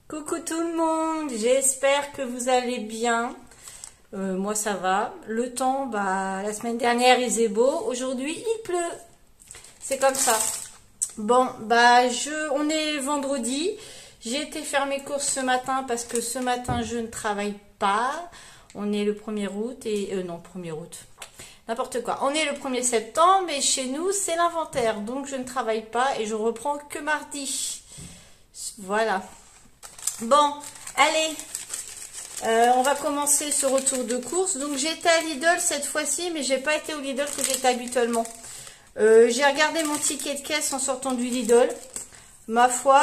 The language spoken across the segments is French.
Coucou tout le monde, j'espère que vous allez bien. Moi ça va. Le temps, la semaine dernière il faisait beau, aujourd'hui il pleut. C'est comme ça. Bon, on est vendredi. J'ai été faire mes courses ce matin parce que ce matin je ne travaille pas. On est le 1er août et... non, 1er août. N'importe quoi. On est le 1er septembre et chez nous c'est l'inventaire. Donc je ne travaille pas et je reprends que mardi. Voilà. Bon, allez, on va commencer ce retour de course. Donc j'étais à Lidl cette fois-ci, mais j'ai pas été au Lidl que j'étais habituellement. J'ai regardé mon ticket de caisse en sortant du Lidl. Ma foi,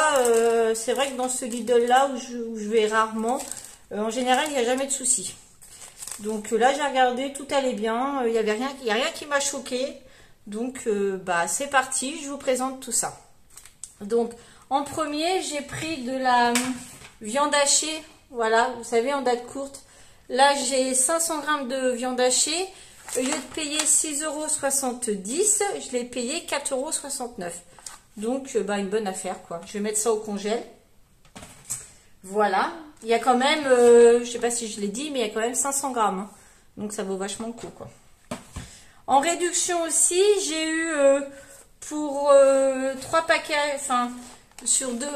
c'est vrai que dans ce Lidl-là où je vais rarement, en général, il n'y a jamais de soucis. Donc là, j'ai regardé, tout allait bien. Il n'y a rien qui m'a choqué. Donc, c'est parti, je vous présente tout ça. Donc, en premier, j'ai pris de la viande hachée, voilà, vous savez, en date courte. Là, j'ai 500 grammes de viande hachée. Au lieu de payer 6,70 €, je l'ai payé 4,69 €. Donc, une bonne affaire, quoi. Je vais mettre ça au congèle. Voilà. Il y a quand même, je sais pas si je l'ai dit, mais il y a quand même 500 grammes. Hein. Donc, ça vaut vachement le coup, quoi. En réduction aussi, j'ai eu pour 3 paquets, enfin... Sur 2,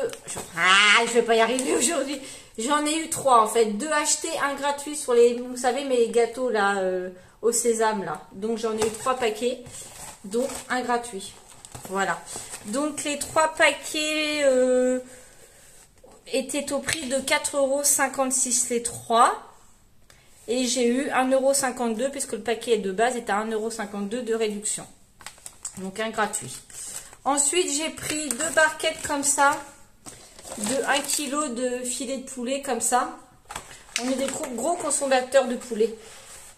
je vais pas y arriver aujourd'hui. J'en ai eu 3 en fait, 2 achetés, 1 gratuit sur les, vous savez, mes gâteaux là au sésame là. Donc j'en ai eu 3 paquets, donc 1 gratuit. Voilà. Donc les 3 paquets étaient au prix de 4,56 € les 3. Et j'ai eu 1,52 € puisque le paquet de base est à 1,52 € de réduction. Donc 1 gratuit. Ensuite, j'ai pris 2 barquettes comme ça, de 1 kg de filet de poulet comme ça. On est des gros consommateurs de poulet.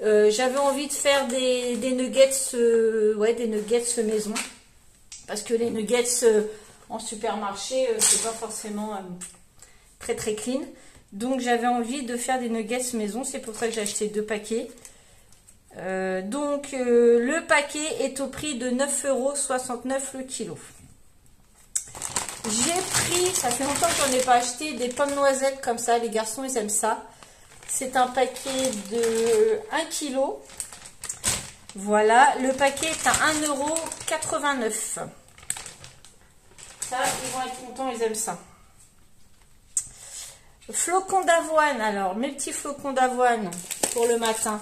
J'avais envie de faire des nuggets, des nuggets maison. Parce que les nuggets en supermarché, c'est pas forcément très très clean. Donc j'avais envie de faire des nuggets maison, c'est pour ça que j'ai acheté 2 paquets. Le paquet est au prix de 9,69 € le kilo. J'ai pris, ça fait longtemps que j'en ai pas acheté, des pommes noisettes comme ça, les garçons ils aiment ça. C'est un paquet de 1 kg. Voilà, le paquet est à 1,89 €. Ça, ils vont être contents, ils aiment ça. Flocons d'avoine, alors mes petits flocons d'avoine pour le matin.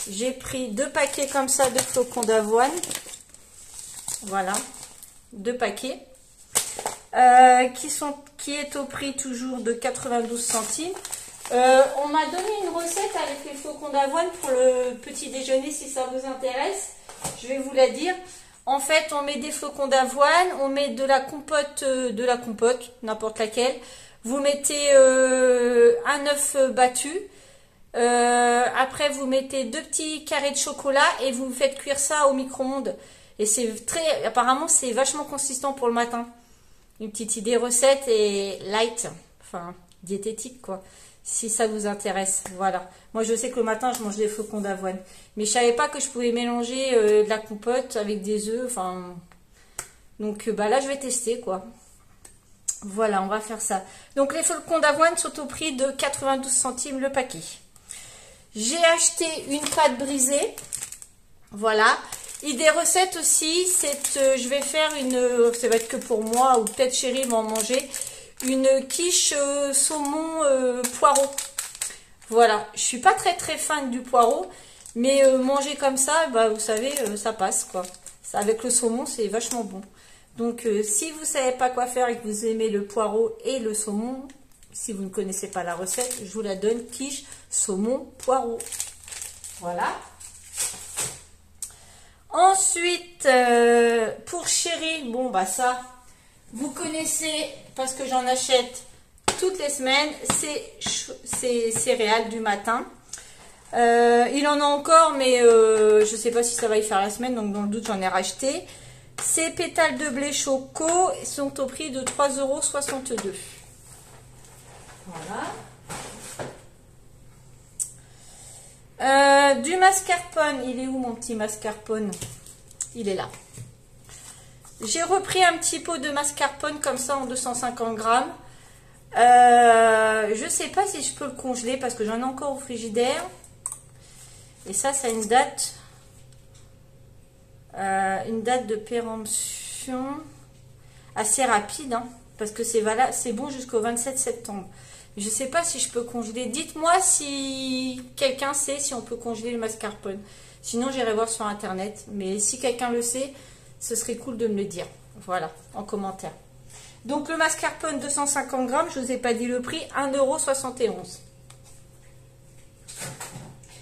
J'ai pris 2 paquets comme ça de flocons d'avoine. Voilà, 2 paquets. Qui est au prix toujours de 92 centimes. On m'a donné une recette avec les flocons d'avoine pour le petit déjeuner si ça vous intéresse. Je vais vous la dire. En fait, on met des flocons d'avoine, on met de la compote, n'importe laquelle. Vous mettez un œuf battu. Après vous mettez 2 petits carrés de chocolat et vous faites cuire ça au micro-ondes et apparemment c'est vachement consistant pour le matin. Une petite idée recette et light, enfin diététique quoi, si ça vous intéresse. Voilà, moi je sais que le matin je mange des flocons d'avoine, mais je savais pas que je pouvais mélanger de la compote avec des œufs, enfin donc là je vais tester quoi. Voilà, on va faire ça. Donc les flocons d'avoine sont au prix de 92 centimes le paquet. J'ai acheté une pâte brisée, voilà. Idée recette aussi, je vais faire ça va être que pour moi ou peut-être Chérie va en manger, une quiche saumon poireau. Voilà, je suis pas très très fan du poireau, mais manger comme ça, vous savez, ça passe quoi. Ça, avec le saumon, c'est vachement bon. Donc si vous savez pas quoi faire et que vous aimez le poireau et le saumon, si vous ne connaissez pas la recette, je vous la donne, quiche saumon poireau. Voilà. Ensuite, pour Chérie, ça, vous connaissez, parce que j'en achète toutes les semaines, c'est céréales du matin. Il en a encore, mais je ne sais pas si ça va y faire la semaine, donc dans le doute, j'en ai racheté. Ces pétales de blé choco sont au prix de 3,62 €. Voilà. Du mascarpone, il est où mon petit mascarpone? Il est là. J'ai repris un petit pot de mascarpone comme ça en 250 grammes. Je sais pas si je peux le congeler parce que j'en ai encore au frigidaire. Et ça a une date de péremption assez rapide, hein, parce que c'est valable, c'est bon jusqu'au 27 septembre. Je sais pas si je peux congeler. Dites-moi si quelqu'un sait si on peut congeler le mascarpone. Sinon, j'irai voir sur internet. Mais si quelqu'un le sait, ce serait cool de me le dire. Voilà, en commentaire. Donc, le mascarpone 250 grammes, je vous ai pas dit le prix, 1,71 €.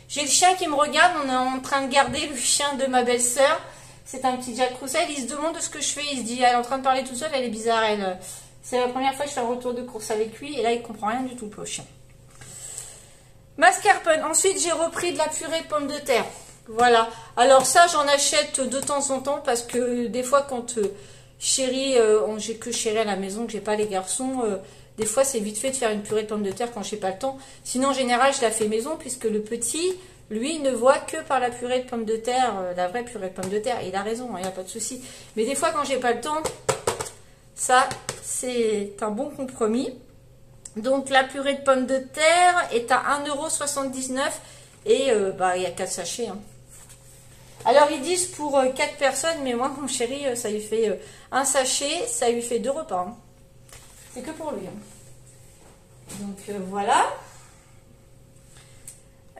J'ai le chien qui me regarde. On est en train de garder le chien de ma belle-sœur. C'est un petit Jack Russell. Il se demande ce que je fais. Il se dit, elle est en train de parler toute seule. Elle est bizarre, elle. C'est la première fois que je fais un retour de course avec lui. Et là, il comprend rien du tout, le chien. Mascarpone. Ensuite, j'ai repris de la purée de pommes de terre. Voilà. Alors ça, j'en achète de temps en temps parce que des fois, quand chérie, j'ai que chérie à la maison, que j'ai pas les garçons, des fois, c'est vite fait de faire une purée de pommes de terre quand j'ai pas le temps. Sinon, en général, je la fais maison puisque le petit, lui, ne voit que par la purée de pommes de terre, la vraie purée de pommes de terre. Il a raison, il n'y a pas de souci. Mais des fois, quand j'ai pas le temps, ça, c'est un bon compromis. Donc, la purée de pommes de terre est à 1,79 € et il y a 4 sachets. Hein. Alors, ils disent pour 4 personnes, mais moi, mon chéri, ça lui fait un sachet, ça lui fait 2 repas. Hein. C'est que pour lui. Hein. Donc, voilà.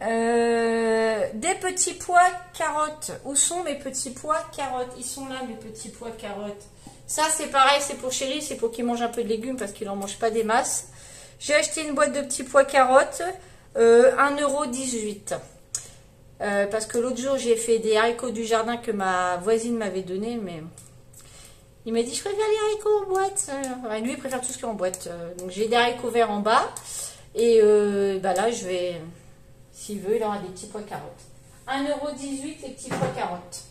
Des petits pois carottes. Où sont mes petits pois carottes? Ils sont là, mes petits pois carottes. Ça, c'est pareil, c'est pour chéri, c'est pour qu'il mange un peu de légumes parce qu'il n'en mange pas des masses. J'ai acheté une boîte de petits pois carottes, 1,18 €. Parce que l'autre jour, j'ai fait des haricots du jardin que ma voisine m'avait donné, mais il m'a dit, je préfère les haricots en boîte. Lui, il préfère tout ce qui est en boîte. Donc, j'ai des haricots verts en bas. Et là, je vais... S'il veut, il aura des petits pois carottes. 1,18 € les petits pois carottes.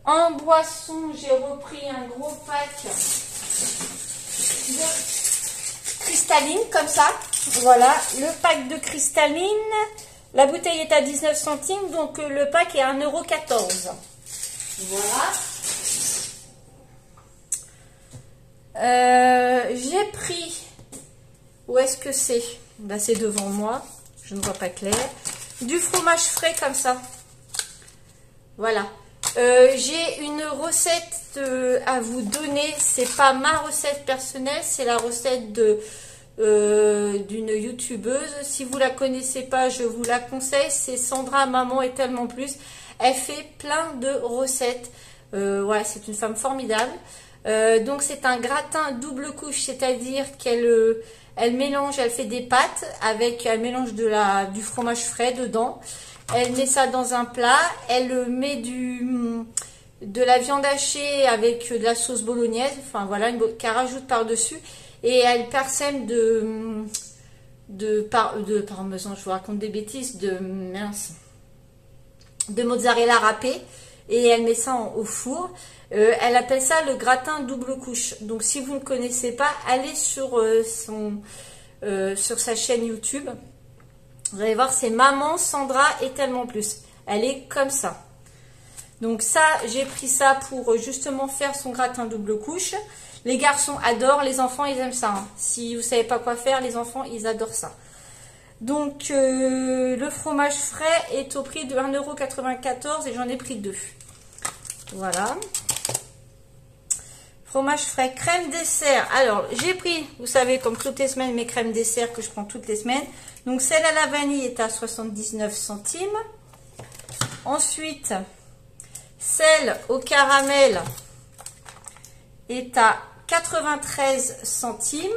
En boisson, j'ai repris un gros pack de cristalline, comme ça. Voilà, le pack de cristalline. La bouteille est à 19 centimes, donc le pack est à 1,14 €. Voilà. J'ai pris... Où est-ce que c'est? Ben, c'est devant moi. Je ne vois pas clair. Du fromage frais comme ça. Voilà. J'ai une recette à vous donner. C'est pas ma recette personnelle. C'est la recette d'une youtubeuse. Si vous la connaissez pas, je vous la conseille. C'est Sandra Maman et tellement plus. Elle fait plein de recettes. Ouais, c'est une femme formidable. Donc c'est un gratin double couche, c'est-à-dire qu'elle elle mélange, elle fait des pâtes avec, elle mélange du fromage frais dedans. Elle met ça dans un plat, elle met de la viande hachée avec de la sauce bolognaise, enfin voilà, qu'elle rajoute par-dessus. Et elle parsème de parmesan, je vous raconte des bêtises, de mozzarella râpée. Et elle met ça au four. Elle appelle ça le gratin double couche. Donc si vous ne connaissez pas, allez sur sa chaîne YouTube. Vous allez voir, c'est Maman Sandra et tellement plus. Elle est comme ça. Donc ça, j'ai pris ça pour justement faire son gratin double couche. Les garçons adorent, les enfants ils aiment ça. Hein. Si vous ne savez pas quoi faire, les enfants ils adorent ça. Donc le fromage frais est au prix de 1,94 € et j'en ai pris 2. Voilà. Fromage frais, crème dessert. Alors, j'ai pris, vous savez, comme toutes les semaines, mes crèmes dessert que je prends toutes les semaines. Donc, celle à la vanille est à 79 centimes. Ensuite, celle au caramel est à 93 centimes.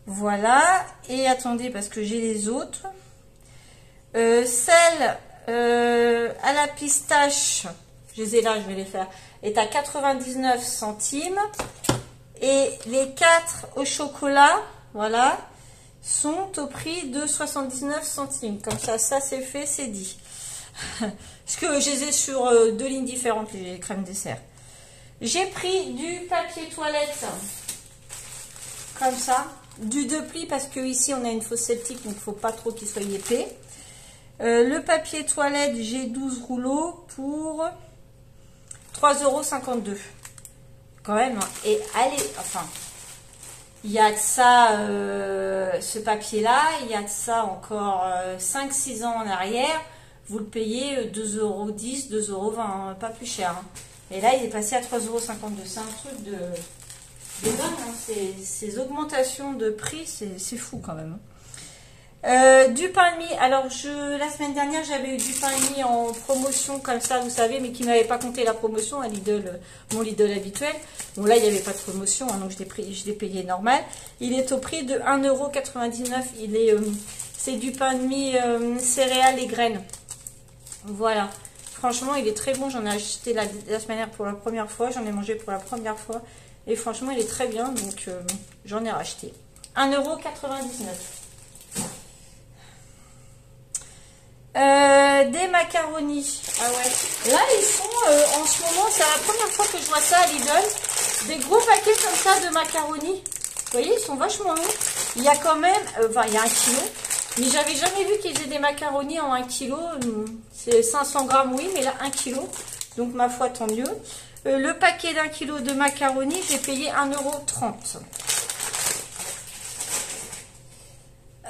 Voilà. Et attendez, parce que j'ai les autres. Celle à la pistache, je les ai là, je vais les faire, est à 99 centimes. Et les 4 au chocolat, voilà, sont au prix de 79 centimes. Comme ça, ça c'est fait, c'est dit. Parce que je les ai sur 2 lignes différentes, les crèmes dessert. J'ai pris du papier toilette, comme ça, du 2 plis, parce que ici on a une fosse septique, donc il ne faut pas trop qu'il soit épais. Le papier toilette, j'ai 12 rouleaux pour 3,52 €. quand même. Et allez, enfin, il y a de ça, ce papier-là, il y a de ça encore 5-6 ans en arrière. Vous le payez 2,10 €, 2,20 €, hein, pas plus cher. Hein. Et là, il est passé à 3,52 €. C'est un truc de dingue. Hein. Ces augmentations de prix, c'est fou quand même. Du pain de mie. Alors, la semaine dernière, j'avais eu du pain de mie en promotion comme ça, vous savez, mais qui n'avait pas compté la promotion à Lidl, mon Lidl habituel. Bon, là, il n'y avait pas de promotion, hein, donc je l'ai payé normal. Il est au prix de 1,99 €. C'est du pain de mie céréales et graines. Voilà. Franchement, il est très bon. J'en ai acheté la semaine dernière pour la première fois. J'en ai mangé pour la première fois. Et franchement, il est très bien. Donc, j'en ai racheté. 1,99 €. Des macaronis. Ah ouais. Là, ils sont, en ce moment, c'est la première fois que je vois ça à Lidl. Des gros paquets comme ça de macaronis. Vous voyez, ils sont vachement longs. Il y a quand même, enfin, il y a 1 kilo. Mais j'avais jamais vu qu'ils faisaient des macaronis en 1 kg. C'est 500 grammes, oui, mais là, 1 kg. Donc, ma foi, tant mieux. Le paquet d'1 kilo de macaronis, j'ai payé 1,30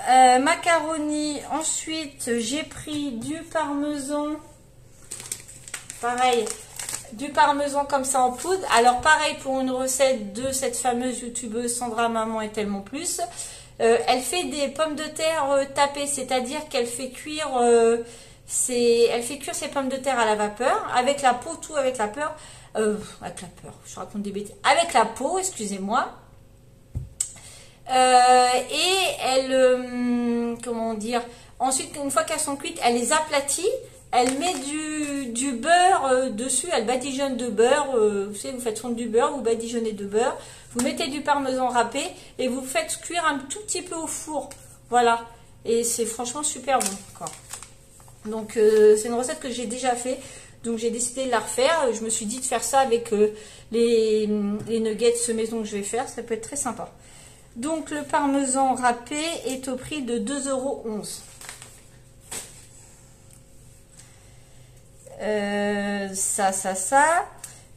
€. Macaroni. Ensuite, j'ai pris du parmesan. Pareil, du parmesan comme ça en poudre. Alors, pareil pour une recette de cette fameuse youtubeuse Sandra Maman est tellement plus. Elle fait des pommes de terre tapées, c'est-à-dire qu'elle fait cuire, elle fait cuire ses pommes de terre à la vapeur, avec la peau, tout avec la peur, je raconte des bêtises, avec la peau, excusez-moi. Et elle, comment dire, ensuite, une fois qu'elles sont cuites, elle les aplatit. Elle met du beurre dessus, elle badigeonne de beurre, vous savez, vous faites fondre du beurre, vous badigeonnez de beurre, vous mettez du parmesan râpé et vous faites cuire un tout petit peu au four, voilà, et c'est franchement super bon, quoi. Donc c'est une recette que j'ai déjà fait, donc j'ai décidé de la refaire, je me suis dit de faire ça avec les nuggets maison que je vais faire, ça peut être très sympa. Donc le parmesan râpé est au prix de 2,11 €. Ça.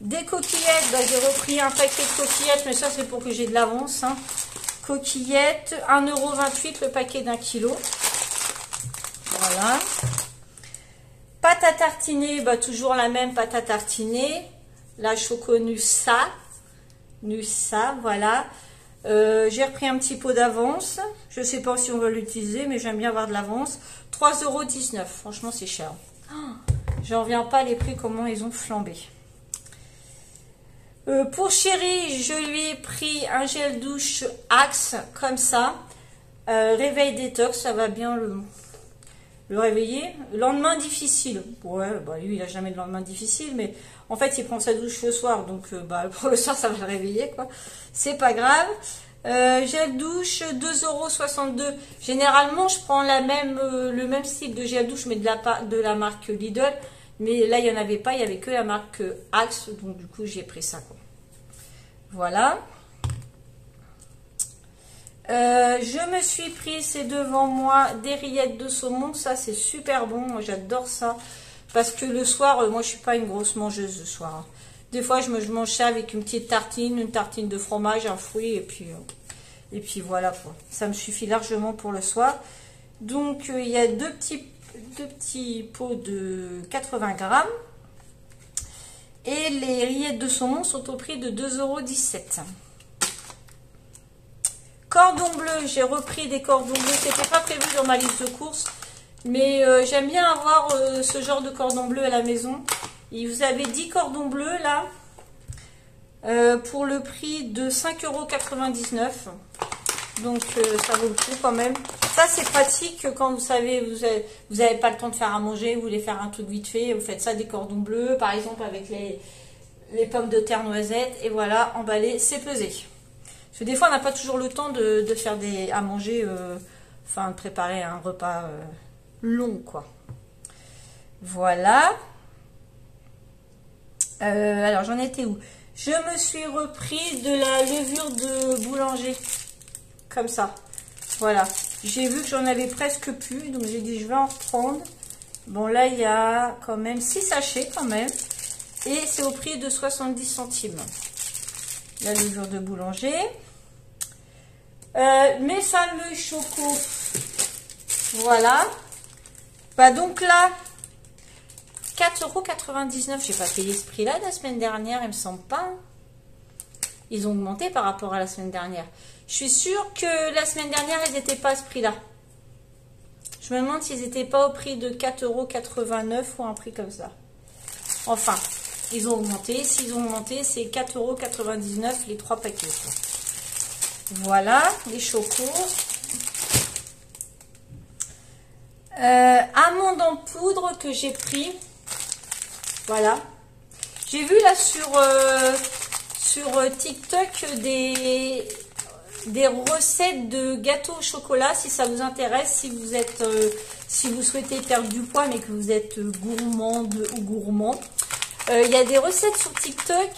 Des coquillettes, bah, j'ai repris un paquet de coquillettes, mais ça c'est pour que j'ai de l'avance. Hein. Coquillettes, 1,28 € le paquet d'1 kg. Voilà. Pâte à tartiner, bah, toujours la même pâte à tartiner. La Choco Nussa, voilà. J'ai repris un petit pot d'avance. Je ne sais pas si on va l'utiliser, mais j'aime bien avoir de l'avance. 3,19 €. Franchement, c'est cher. J'en reviens pas les prix, comment ils ont flambé. Pour Chéri, je lui ai pris un gel douche Axe, comme ça. Réveil détox, ça va bien le réveiller. Lendemain difficile. Ouais, bah lui, il a jamais de lendemain difficile, mais en fait, il prend sa douche le soir, donc bah, pour le soir, ça va le réveiller, quoi. C'est pas grave. Gel douche, 2,62 €. Généralement, je prends le même style de gel douche, mais de la marque Lidl. Mais là, il n'y en avait pas, il n'y avait que la marque Axe. Donc, du coup, j'ai pris ça, quoi. Voilà. Je me suis pris, c'est devant moi, des rillettes de saumon. Ça, c'est super bon. Moi, j'adore ça. Parce que le soir, moi, je suis pas une grosse mangeuse le soir. Hein. Des fois, je mange ça avec une petite tartine, une tartine de fromage, un fruit, et puis voilà, quoi. Ça me suffit largement pour le soir. Donc, il y a deux petits pots de 80 grammes. Et les rillettes de saumon sont au prix de 2,17 €. Cordon bleu, j'ai repris des cordons bleus. C'était pas prévu dans ma liste de courses. Mais j'aime bien avoir ce genre de cordon bleu à la maison. Et vous avez 10 cordons bleus là. Pour le prix de 5,99 €. Donc ça vaut le coup quand même. Ça c'est pratique quand vous savez, vous avez pas le temps de faire à manger, vous voulez faire un truc vite fait, vous faites ça des cordons bleus, par exemple avec les pommes de terre noisettes, et voilà, emballé, c'est pesé. Parce que des fois on n'a pas toujours le temps de faire à manger, enfin de préparer un repas long, quoi. Voilà. Alors j'en étais où? Je me suis repris de la levure de boulanger. Comme ça. Voilà. J'ai vu que j'en avais presque plus. Donc j'ai dit je vais en reprendre. Bon là il y a quand même 6 sachets quand même. Et c'est au prix de 70 centimes. la levure de boulanger. Mes fameux chocos. Voilà. Bah donc là, 4,99 €. J'ai pas payé ce prix-là la semaine dernière, il me semble pas. Ils ont augmenté par rapport à la semaine dernière. Je suis sûre que la semaine dernière, ils n'étaient pas à ce prix-là. Je me demande s'ils n'étaient pas au prix de 4,89 € ou un prix comme ça. Enfin, ils ont augmenté. S'ils ont augmenté, c'est 4,99 € les 3 paquets. Voilà, les chocos. Amandes en poudre que j'ai pris. Voilà. J'ai vu là sur TikTok des recettes de gâteaux au chocolat, si ça vous intéresse, si vous souhaitez perdre du poids mais que vous êtes gourmande ou gourmand. Il y a des recettes sur TikTok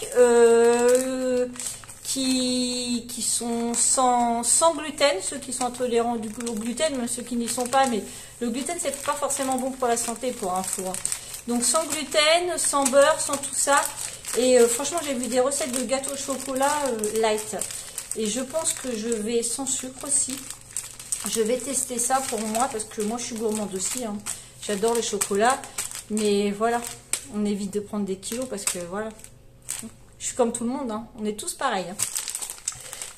qui sont sans gluten, ceux qui sont intolérants au gluten, même ceux qui n'y sont pas, mais le gluten c'est pas forcément bon pour la santé, pour info. Donc sans gluten, sans beurre, sans tout ça. Et franchement, j'ai vu des recettes de gâteaux au chocolat light. Et je pense que je vais, sans sucre aussi, je vais tester ça pour moi, parce que moi je suis gourmande aussi. Hein. J'adore le chocolat. Mais voilà, on évite de prendre des kilos, parce que voilà, je suis comme tout le monde. Hein. On est tous pareils. Hein.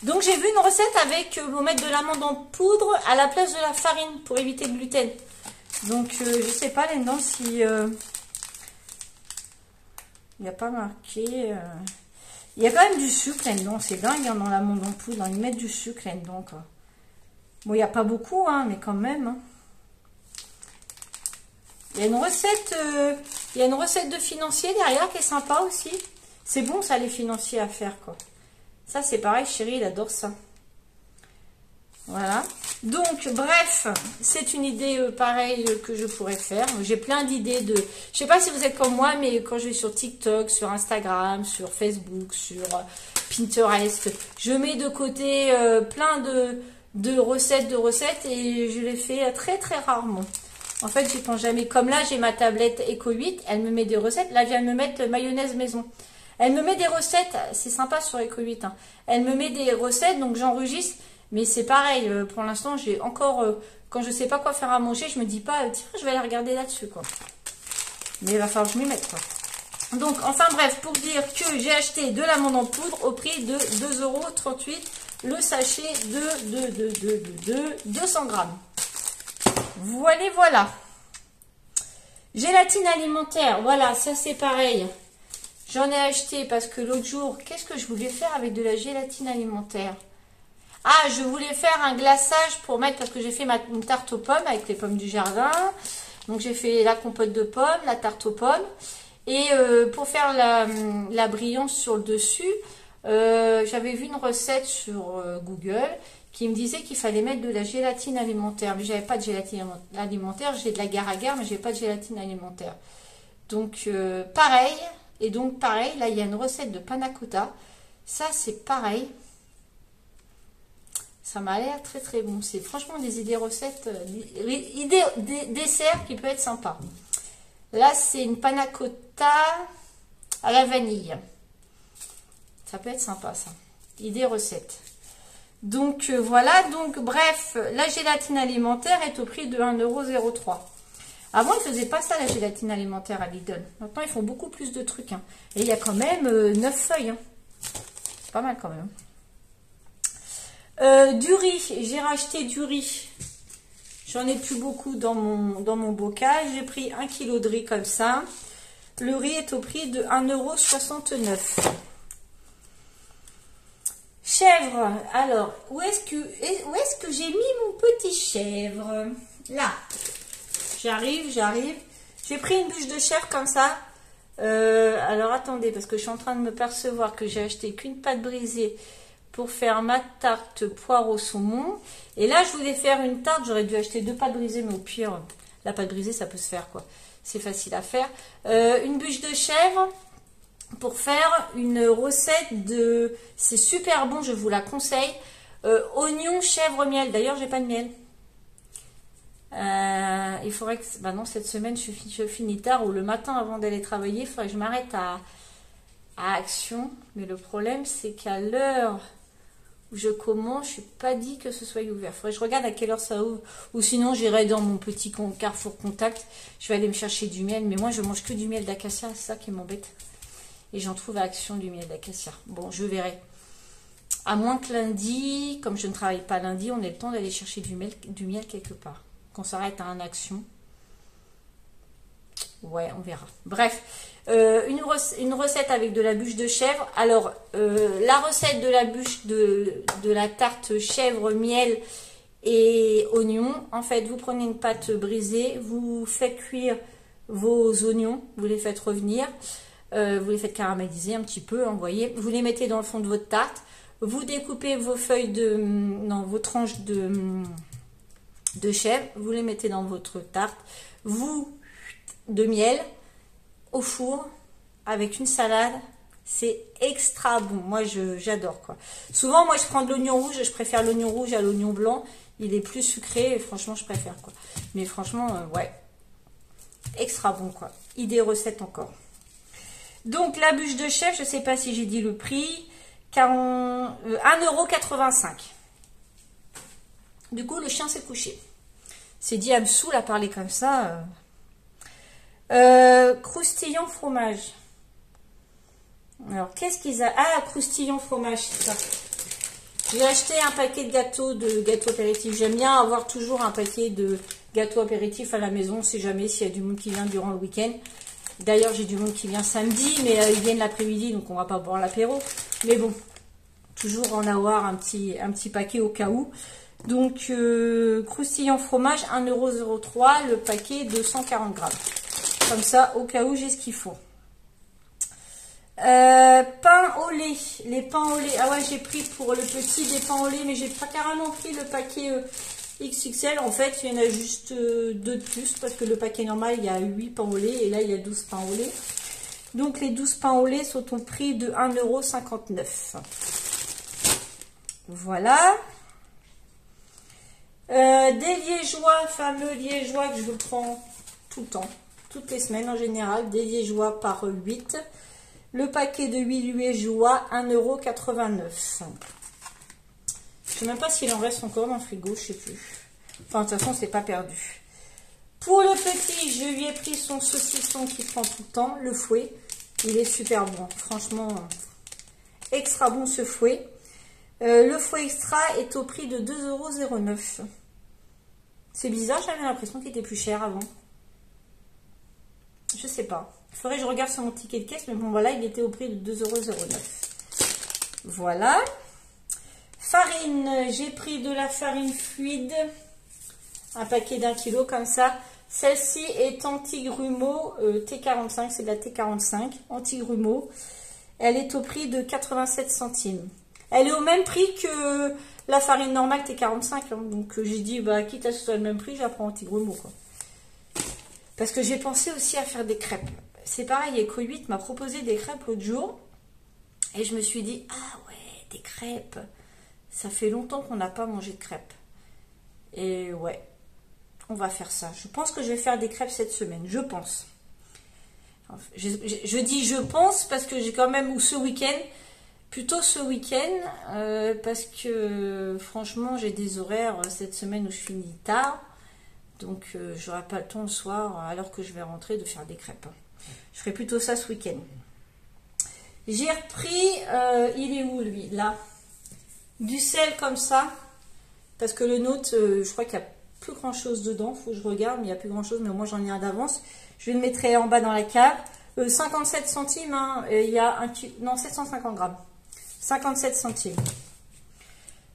Donc j'ai vu une recette avec, vous mettre de l'amande en poudre à la place de la farine, pour éviter le gluten. Donc je sais pas là-dedans si... il n'y a pas marqué. Il y a quand même du sucre là-dedans. C'est dingue hein, dans l'amande en poudre. Ils mettent du sucre là-dedans. Bon, il n'y a pas beaucoup, hein, mais quand même. Hein. Il y a une recette de financier derrière qui est sympa aussi. C'est bon ça, les financiers à faire, quoi. Ça, c'est pareil, chérie, il adore ça. Voilà. Donc, bref, c'est une idée pareille que je pourrais faire. J'ai plein d'idées de... Je sais pas si vous êtes comme moi, mais quand je vais sur TikTok, sur Instagram, sur Facebook, sur Pinterest, je mets de côté plein de recettes et je les fais très très rarement. En fait, j'y pense jamais. Comme là, j'ai ma tablette Eco 8, elle me met des recettes. Là, elle vient de me mettre mayonnaise maison. Elle me met des recettes, c'est sympa sur Eco 8. Hein. Elle me met des recettes, donc j'enregistre. Mais c'est pareil, pour l'instant, j'ai encore, quand je sais pas quoi faire à manger, je me dis pas, tiens, je vais aller regarder là-dessus, quoi. Mais il va falloir que je m'y mette, quoi. Donc, enfin bref, pour dire que j'ai acheté de l'amande en poudre au prix de 2,38 € le sachet de 200 grammes. Voilà. Gélatine alimentaire, voilà, ça c'est pareil. J'en ai acheté parce que l'autre jour, qu'est-ce que je voulais faire avec de la gélatine alimentaire? Ah, je voulais faire un glaçage pour mettre, parce que j'ai fait une tarte aux pommes avec les pommes du jardin. Donc j'ai fait la compote de pommes, la tarte aux pommes. Et pour faire la brillance sur le dessus, j'avais vu une recette sur Google qui me disait qu'il fallait mettre de la gélatine alimentaire. Mais j'avais pas de gélatine alimentaire, j'ai de l'agar-agar, mais j'ai pas de gélatine alimentaire. Donc pareil, là il y a une recette de panna cotta. Ça c'est pareil. Ça m'a l'air très très bon. C'est franchement des idées recettes, idées dessert qui peut être sympa. Là, c'est une panna cotta à la vanille. Ça peut être sympa, ça. Idée recette. Donc, voilà. Donc, bref, la gélatine alimentaire est au prix de 1,03 €. Avant, ils ne faisaient pas ça, la gélatine alimentaire à Lidl. Maintenant, ils font beaucoup plus de trucs. Hein. Et il y a quand même 9 feuilles. Hein. C'est pas mal quand même. Du riz, j'ai racheté du riz. J'en ai plus beaucoup dans mon bocal. J'ai pris 1 kg de riz comme ça. Le riz est au prix de 1,69 €. Chèvre. Alors, où est-ce que j'ai mis mon petit chèvre? Là. J'arrive. J'ai pris une bûche de chèvre comme ça. Alors, attendez, parce que je suis en train de me percevoir que j'ai acheté qu'une pâte brisée pour faire ma tarte poire au saumon. Et là, je voulais faire une tarte. J'aurais dû acheter 2 pâtes brisées, mais au pire, la pâte brisée, ça peut se faire, quoi. C'est facile à faire. Une bûche de chèvre pour faire une recette de... C'est super bon, je vous la conseille. Oignon, chèvre, miel. D'ailleurs, j'ai pas de miel. Il faudrait que... Bah non, cette semaine, je finis tard, ou le matin, avant d'aller travailler, il faudrait que je m'arrête à à Action. Mais le problème, c'est qu'à l'heure où je commence, je suis pas dit que ce soit ouvert. Faudrait que je regarde à quelle heure ça ouvre. Ou sinon, j'irai dans mon petit Carrefour Contact. Je vais aller me chercher du miel. Mais moi, je mange que du miel d'acacia. C'est ça qui m'embête. Et j'en trouve à Action du miel d'acacia. Bon, je verrai. À moins que lundi, comme je ne travaille pas lundi, on ait le temps d'aller chercher du miel quelque part. Qu'on s'arrête à un Action. Ouais, on verra. Bref, une recette avec de la bûche de chèvre. Alors, la recette de la bûche de la tarte chèvre, miel et oignon. En fait, vous prenez une pâte brisée, vous faites cuire vos oignons, vous les faites revenir, vous les faites caraméliser un petit peu, hein, vous voyez. Vous les mettez dans le fond de votre tarte. Vous découpez vos feuilles vos tranches de chèvre, vous les mettez dans votre tarte. De miel au four avec une salade, c'est extra bon. Moi j'adore quoi. Souvent moi je prends de l'oignon rouge, je préfère l'oignon rouge à l'oignon blanc, il est plus sucré et franchement je préfère quoi. Mais franchement ouais, extra bon quoi. Idée recette encore. Donc la bûche de chèvre, je sais pas si j'ai dit le prix, 1,85 €. Du coup le chien s'est couché. C'est dit, elle me saoule à parler comme ça. Croustillant fromage. Alors, qu'est-ce qu'ils ont? Ah, croustillant fromage, c'est ça. J'ai acheté un paquet de gâteaux apéritifs. J'aime bien avoir toujours un paquet de gâteaux apéritifs à la maison. On ne sait jamais s'il y a du monde qui vient durant le week-end. D'ailleurs, j'ai du monde qui vient samedi, mais ils viennent l'après-midi, donc on va pas boire l'apéro. Mais bon, toujours en avoir un petit paquet au cas où. Donc, croustillant fromage, 1,03 €, le paquet de 140 grammes. Comme ça, au cas où j'ai ce qu'il faut. Pain au lait. Les pains au lait. Ah ouais, j'ai pris pour le petit des pains au lait, mais j'ai pas carrément pris le paquet XXL. En fait, il y en a juste 2 de plus, parce que le paquet normal, il y a 8 pains au lait, et là, il y a 12 pains au lait. Donc, les 12 pains au lait sont au prix de 1,59 €. Voilà. Des liégeois, fameux liégeois que je prends tout le temps. Toutes les semaines en général, des liégeois par 8. Le paquet de 8 liégeois, 1,89 €. Je ne sais même pas s'il en reste encore dans le frigo, je ne sais plus. Enfin, de toute façon, c'est pas perdu. Pour le petit, je lui ai pris son saucisson qui prend tout le temps, le fouet. Il est super bon, franchement, extra bon ce fouet. Le fouet extra est au prix de 2,09 €. C'est bizarre, j'avais l'impression qu'il était plus cher avant. Je sais pas. Il faudrait que je regarde sur mon ticket de caisse, mais bon voilà, il était au prix de 2,09 €. Voilà. Farine, j'ai pris de la farine fluide, un paquet d'1 kg comme ça. Celle-ci est anti-grumeaux, T45, c'est de la T45, anti-grumeaux. Elle est au prix de 87 centimes. Elle est au même prix que la farine normale T45, hein. Donc j'ai dit, bah, quitte à ce que ce soit le même prix, j'apprends anti-grumeaux, quoi. Parce que j'ai pensé aussi à faire des crêpes. C'est pareil, Eco8 m'a proposé des crêpes l'autre jour. Et je me suis dit, ah ouais, des crêpes. Ça fait longtemps qu'on n'a pas mangé de crêpes. Et ouais, on va faire ça. Je pense que je vais faire des crêpes cette semaine, je pense. Je dis je pense parce que j'ai quand même, ou ce week-end, plutôt ce week-end, parce que franchement, j'ai des horaires cette semaine où je finis tard. Donc, j'aurai pas le temps le soir, alors que je vais rentrer, de faire des crêpes. Je ferai plutôt ça ce week-end. J'ai repris, il est où lui? Là. Du sel comme ça. Parce que le nôtre, je crois qu'il n'y a plus grand chose dedans. Il faut que je regarde, mais il n'y a plus grand chose. Mais moi, j'en ai un d'avance. Je le mettrai en bas dans la cave. 57 centimes, hein, il y a non, 750 grammes. 57 centimes.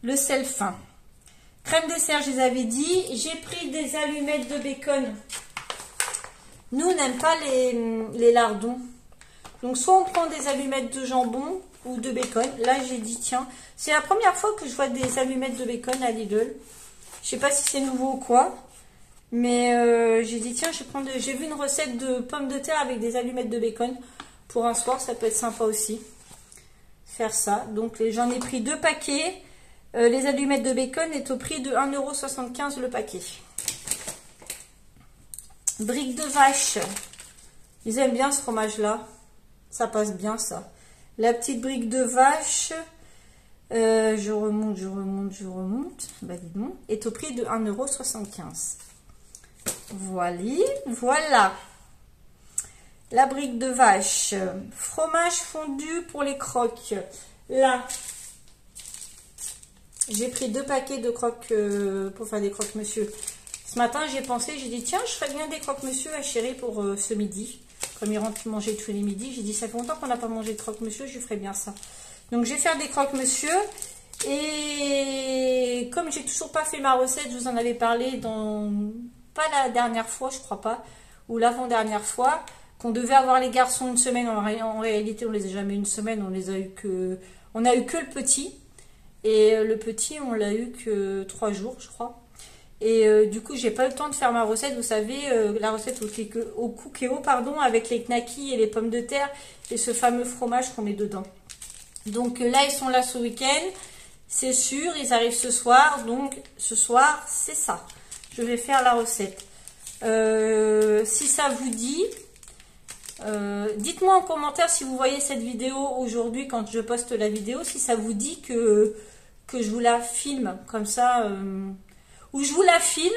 Le sel fin. Crème dessert, je les avais dit. J'ai pris des allumettes de bacon. Nous, on n'aime pas les lardons. Donc, soit on prend des allumettes de jambon ou de bacon. Là, j'ai dit, tiens, c'est la première fois que je vois des allumettes de bacon à Lidl. Je sais pas si c'est nouveau ou quoi. Mais j'ai dit, tiens, j'ai vu une recette de pommes de terre avec des allumettes de bacon. Pour un soir, ça peut être sympa aussi. Faire ça. Donc, j'en ai pris 2 paquets. Les allumettes de bacon est au prix de 1,75 € le paquet. Briques de vache. Ils aiment bien ce fromage-là. Ça passe bien, ça. La petite brique de vache, je remonte. Bah dis donc, est au prix de 1,75 €. Voilà. La brique de vache. Fromage fondu pour les croques. Là, j'ai pris 2 paquets de croques pour faire des croque-monsieur. Ce matin, j'ai pensé, j'ai dit, tiens, je ferais bien des croque-monsieur à Chéri pour ce midi. Comme il rentre manger tous les midis, j'ai dit, ça fait longtemps qu'on n'a pas mangé de croque-monsieur, je ferais bien ça. Donc, je vais faire des croque-monsieur. Et comme j'ai toujours pas fait ma recette, je vous en avais parlé dans, pas la dernière fois, je crois pas, ou l'avant-dernière fois, qu'on devait avoir les garçons une semaine. En réalité, on les a jamais une semaine, on a eu que le petit. Et le petit, on l'a eu que 3 jours, je crois. Et du coup, j'ai pas eu le temps de faire ma recette. Vous savez, la recette au cookéo, pardon, avec les knackis et les pommes de terre et ce fameux fromage qu'on met dedans. Donc là, ils sont là ce week-end. C'est sûr, ils arrivent ce soir. Donc ce soir, c'est ça. Je vais faire la recette. Si ça vous dit, dites-moi en commentaire si vous voyez cette vidéo aujourd'hui quand je poste la vidéo, si ça vous dit que je vous la filme comme ça, ou je vous la filme,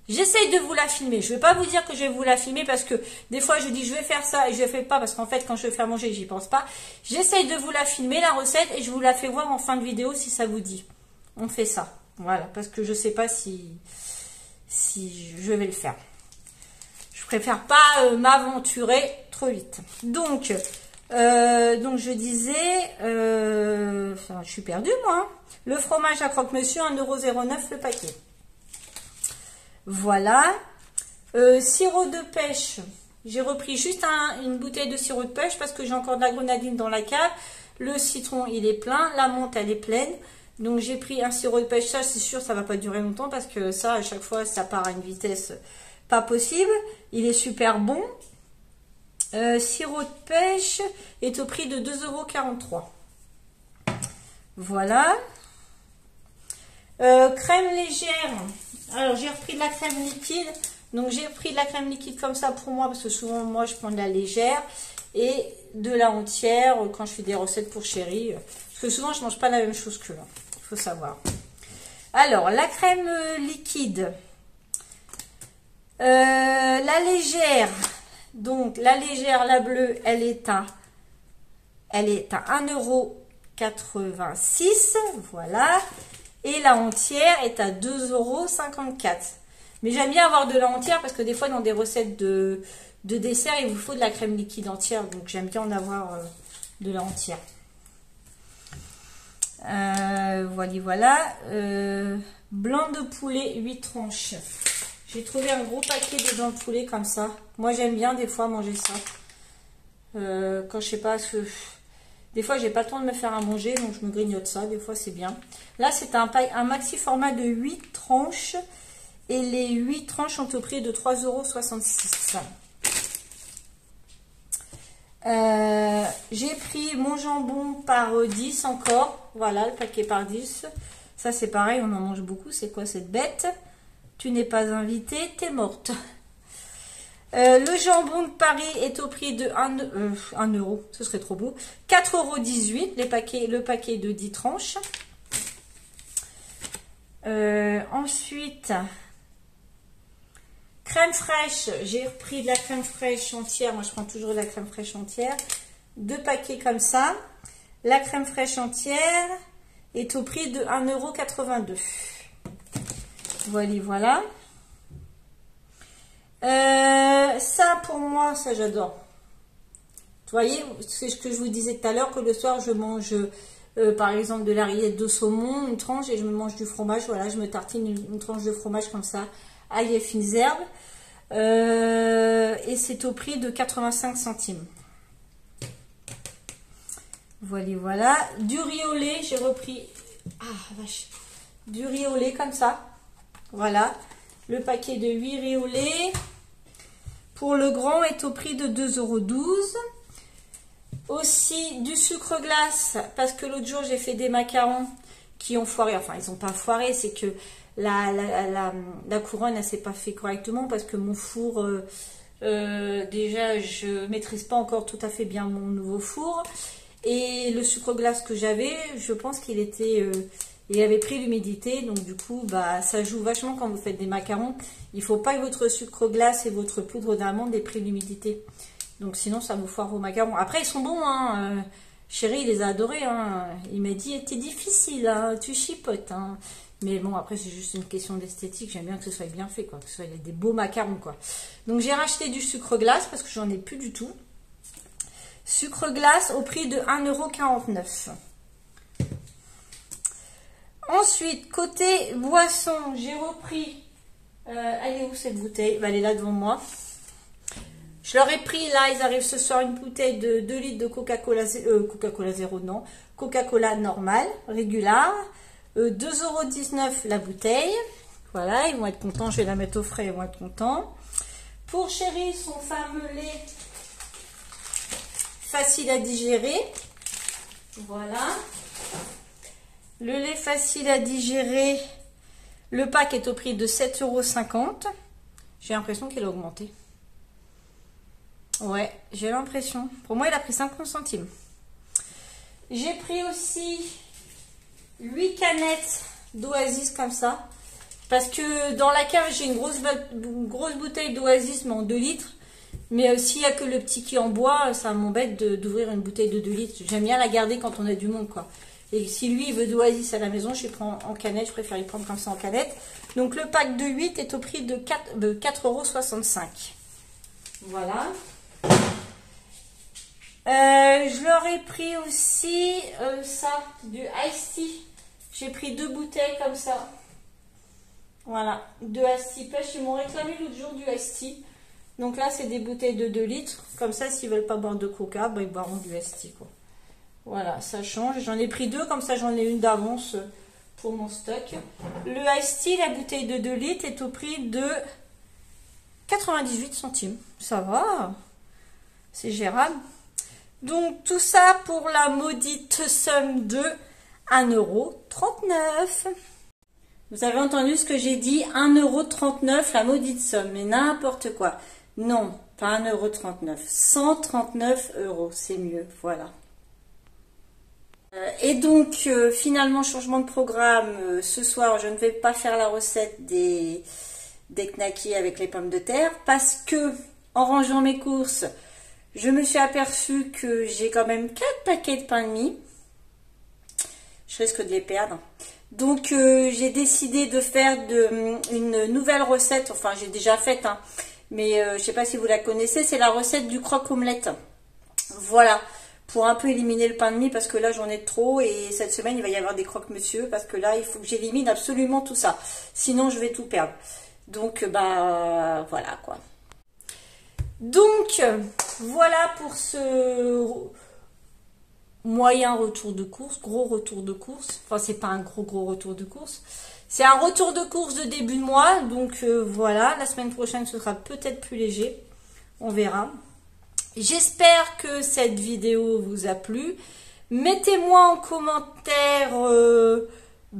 j'essaye de vous la filmer. Je ne vais pas vous dire que je vais vous la filmer parce que des fois je dis je vais faire ça et je ne fais pas parce qu'en fait quand je vais faire manger j'y pense pas. J'essaye de vous la filmer la recette et je vous la fais voir en fin de vidéo si ça vous dit. On fait ça, voilà, parce que je ne sais pas si je vais le faire. Je préfère pas m'aventurer trop vite. Donc je disais, enfin, je suis perdue moi. Hein. Le fromage à croque-monsieur, 1,09 € le paquet. Voilà. Sirop de pêche. J'ai repris juste une bouteille de sirop de pêche parce que j'ai encore de la grenadine dans la cave. Le citron, il est plein. La menthe, elle est pleine. Donc j'ai pris un sirop de pêche. Ça, c'est sûr, ça va pas durer longtemps parce que ça, à chaque fois, ça part à une vitesse pas possible. Il est super bon. Sirop de pêche est au prix de 2,43 €. Voilà. Crème légère. Alors j'ai repris de la crème liquide. Donc j'ai pris de la crème liquide comme ça pour moi parce que souvent moi je prends de la légère et de la entière quand je fais des recettes pour Chéri. Parce que souvent je mange pas la même chose que là. Il faut savoir. Alors la crème liquide. La légère. Donc la légère, la bleue, elle est à 1,86 €. Voilà. Et la entière est à 2,54 €. Mais j'aime bien avoir de la entière parce que des fois dans des recettes de dessert, il vous faut de la crème liquide entière. Donc j'aime bien en avoir de la entière. Voilà. Blanc de poulet, 8 tranches. J'ai trouvé un gros paquet de blanc de poulet comme ça. Moi j'aime bien des fois manger ça. Quand je sais pas, des fois j'ai pas le temps de me faire à manger, donc je me grignote ça, des fois c'est bien. Là c'est un maxi format de 8 tranches. Et les 8 tranches sont au prix de 3,66 €. J'ai pris mon jambon par 10 encore. Voilà, le paquet par 10. Ça c'est pareil, on en mange beaucoup. C'est quoi cette bête? Tu n'es pas invité, t'es morte. Le jambon de Paris est au prix de 1 €. Ce serait trop beau. 4,18 €, le paquet de 10 tranches. Ensuite... crème fraîche, j'ai repris de la crème fraîche entière. Moi, je prends toujours de la crème fraîche entière. 2 paquets comme ça. La crème fraîche entière est au prix de 1,82 €. Voilà. Ça, pour moi, ça, j'adore. Vous voyez, c'est ce que je vous disais tout à l'heure, que le soir, je mange, par exemple, de la rillette de saumon, une tranche, et je me mange du fromage. Voilà, je me tartine une tranche de fromage comme ça. Ail et fines herbes, et c'est au prix de 85 centimes. Voilà. Du riz au lait, j'ai repris du riz au lait comme ça. Voilà, le paquet de 8 riz au lait pour le grand est au prix de 2,12 €. Aussi du sucre glace parce que l'autre jour j'ai fait des macarons qui ont foiré. Enfin, ils n'ont pas foiré, c'est que la couronne, elle s'est pas fait correctement parce que mon four, déjà, je maîtrise pas encore tout à fait bien mon nouveau four. Et le sucre glace que j'avais, je pense qu'il était... il avait pris l'humidité, donc du coup, bah, ça joue vachement quand vous faites des macarons. Il ne faut pas que votre sucre glace et votre poudre d'amande aient pris l'humidité. Donc sinon, ça vous foire vos macarons. Après, ils sont bons, hein. Chéri, il les a adorés, hein. Il m'a dit, c'était difficile, hein. Tu chipotes, hein. Mais bon, après, c'est juste une question d'esthétique. J'aime bien que ce soit bien fait, quoi. Que ce soit des beaux macarons, quoi. Donc, j'ai racheté du sucre glace parce que j'en ai plus du tout. Sucre glace au prix de 1,49 €. Ensuite, côté boisson, j'ai repris... elle est où cette bouteille? Elle est là devant moi. Je leur ai pris, là, ils arrivent ce soir, une bouteille de 2 litres de Coca-Cola, Coca-Cola zéro, non, Coca-Cola normale, régulière, 2,19 € la bouteille. Voilà, ils vont être contents, je vais la mettre au frais, ils vont être contents. Pour Chéri, son fameux lait facile à digérer. Voilà. Le lait facile à digérer, le pack est au prix de 7,50 €. J'ai l'impression qu'il a augmenté. Ouais, j'ai l'impression. Pour moi, il a pris 50 centimes. J'ai pris aussi 8 canettes d'Oasis comme ça. Parce que dans la cave, j'ai une grosse bouteille d'Oasis, mais en 2 litres. Mais s'il n'y a que le petit qui en boit, ça m'embête d'ouvrir une bouteille de 2 litres. J'aime bien la garder quand on a du monde, quoi. Et si lui, il veut d'Oasis à la maison, je prends en canette. Je préfère y prendre comme ça en canette. Donc, le pack de 8 est au prix de 4,65 €. Voilà. Je leur ai pris aussi ça, du Ice Tea. J'ai pris 2 bouteilles comme ça. Voilà, 2 Ice Tea pêche. Ils m'ont réclamé l'autre jour du Ice Tea. Donc là, c'est des bouteilles de 2 litres. Comme ça, s'ils veulent pas boire de coca, bah, ils boiront du Ice Tea, quoi. Voilà, ça change. J'en ai pris 2, comme ça j'en ai une d'avance pour mon stock. Le Ice Tea, la bouteille de 2 litres, est au prix de 98 centimes. Ça va, c'est gérable. Donc tout ça pour la maudite somme de 1,39 €. Vous avez entendu ce que j'ai dit, 1,39 € la maudite somme, mais n'importe quoi. Non, pas 1,39 €, 139 €, c'est mieux, voilà. Et donc finalement, changement de programme, ce soir je ne vais pas faire la recette des knackis avec les pommes de terre, parce que en rangeant mes courses, je me suis aperçue que j'ai quand même 4 paquets de pain de mie. Je risque de les perdre. Donc j'ai décidé de faire une nouvelle recette. Enfin, j'ai déjà faite, hein, mais je ne sais pas si vous la connaissez. C'est la recette du croque-omelette. Voilà, pour un peu éliminer le pain de mie, parce que là j'en ai trop. Et cette semaine, il va y avoir des croque-monsieur, parce que là, il faut que j'élimine absolument tout ça. Sinon, je vais tout perdre. Donc, bah, voilà, quoi. Donc, voilà pour ce moyen retour de course, gros retour de course. Enfin, c'est pas un gros retour de course. C'est un retour de course de début de mois. Donc, voilà, la semaine prochaine, ce sera peut-être plus léger. On verra. J'espère que cette vidéo vous a plu. Mettez-moi en commentaire...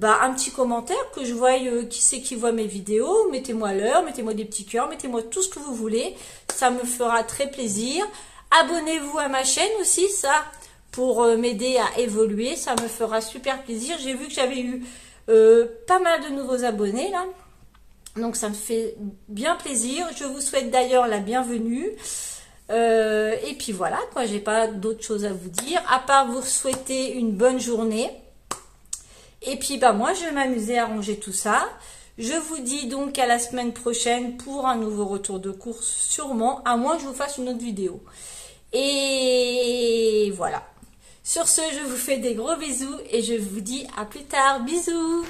un petit commentaire, que je voie qui c'est qui voit mes vidéos. Mettez-moi l'heure, mettez-moi des petits cœurs, mettez-moi tout ce que vous voulez. Ça me fera très plaisir. Abonnez-vous à ma chaîne aussi, ça, pour m'aider à évoluer. Ça me fera super plaisir. J'ai vu que j'avais eu pas mal de nouveaux abonnés, là. Donc, ça me fait bien plaisir. Je vous souhaite d'ailleurs la bienvenue. Et puis voilà, quoi. J'ai pas d'autre chose à vous dire, à part vous souhaiter une bonne journée. Et puis, moi, je vais m'amuser à ranger tout ça. Je vous dis donc à la semaine prochaine pour un nouveau retour de course, sûrement, à moins que je vous fasse une autre vidéo. Et voilà. Sur ce, je vous fais des gros bisous et je vous dis à plus tard. Bisous!